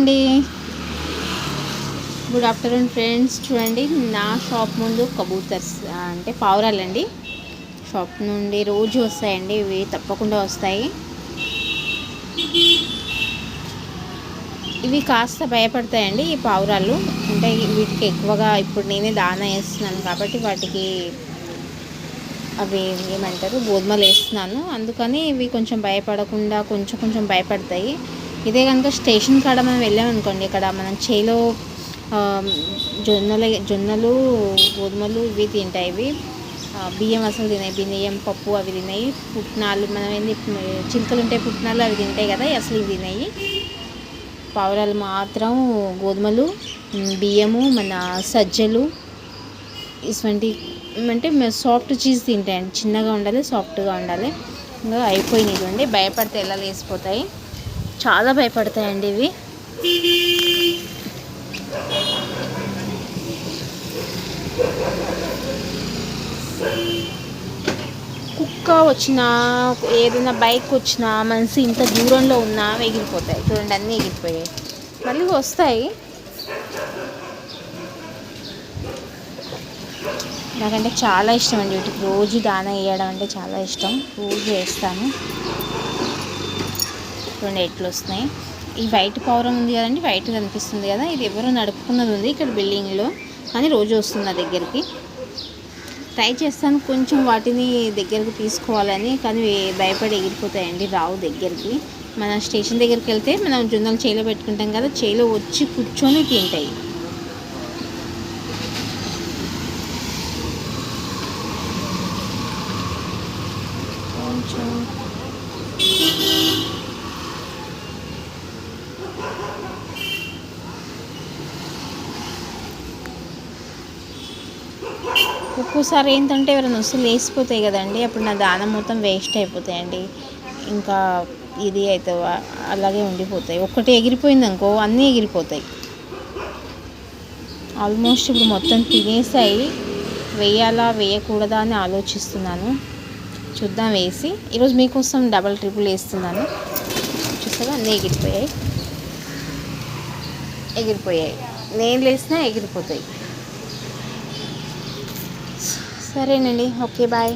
అండి, good afternoon friends. చూడండి, నా షాప్ ముందు కబూతర్స్ అంటే పావురాలండి. షాప్ నుండి రోజు వస్తాయండి, ఇవి తప్పకుండా వస్తాయి. ఇవి కాస్త భయపడతాయండి ఈ పావురాలు. అంటే వీటికి ఎక్కువగా ఇప్పుడు నేనే దానా వేస్తున్నాను కాబట్టి వాటికి అవి ఏమంటారు గోధుమలు వేస్తున్నాను, అందుకని ఇవి కొంచెం భయపడకుండా కొంచెం భయపడతాయి. ఇదే కనుక స్టేషన్ కాడ మనం వెళ్ళామనుకోండి, ఇక్కడ మనం చేలో జొన్నలు గోధుమలు ఇవి తింటాయి. ఇవి బియ్యం అసలు తినాయి, బియ్యం పప్పు అవి తినాయి. పుట్నాలు మనం ఏంది చిలుకలు ఉంటాయి, పుట్నాలు అవి తింటాయి కదా, అసలు ఇవి తినాయి. పావురాలు మాత్రం గోధుమలు, బియ్యము, మన సజ్జలు ఇటువంటి అంటే సాఫ్ట్ చీజ్ తింటాయండి. చిన్నగా ఉండాలి, సాఫ్ట్గా ఉండాలి. ఇంకా అయిపోయినాయి చూడండి, భయపడితే ఎలా లేసిపోతాయి, చాలా భయపడతాయండి ఇవి. కుక్క వచ్చినా ఏదైనా బైక్ వచ్చినా మనిషి ఇంత దూరంలో ఉన్నా ఎగిరిపోతాయి చూడండి, అన్నీ ఎగిరిపోయాయి. మళ్ళీ వస్తాయి. నాకంటే చాలా ఇష్టం అండి వీటికి రోజు దానా వేయడం అంటే చాలా ఇష్టం, రోజు వేస్తాను. చూడండి ఎట్లు వస్తున్నాయి. ఈ వైట్ పావురం ఉంది కదండి, వైట్ కనిపిస్తుంది కదా, ఇది ఎవరో నడుపుకున్నది ఉంది ఇక్కడ బిల్డింగ్లో, కానీ రోజు వస్తుంది నా దగ్గరికి. ట్రై చేస్తాను కొంచెం వాటిని దగ్గరకు తీసుకోవాలని, కానీ భయపడి ఎగిరిపోతాయండి, రావు దగ్గరికి. మన స్టేషన్ దగ్గరికి వెళ్తే మనం జొన్నలు చేలో పెట్టుకుంటాం కదా, చేలో వచ్చి కూర్చొని తింటాయి. కొంచెం ఒక్కోసారి ఏంటంటే ఎవరైనా వస్తే లేసిపోతాయి కదండి, అప్పుడు నా దానం మొత్తం వేస్ట్ అయిపోతాయండి. ఇంకా ఇది అయితే అలాగే ఉండిపోతాయి. ఒక్కటి ఎగిరిపోయింది అనుకో అన్నీ ఎగిరిపోతాయి. ఆల్మోస్ట్ ఇప్పుడు మొత్తం తినేసాయి. వేయాలా వేయకూడదా అని ఆలోచిస్తున్నాను. చూద్దాం వేసి. ఈరోజు మీకోసం డబల్ ట్రిపుల్ వేస్తున్నాను. చూసారా, అన్నీ ఎగిరిపోయాయి. నేను లేసినా ఎగిరిపోతాయి. సరేనండి, ఓకే బాయ్.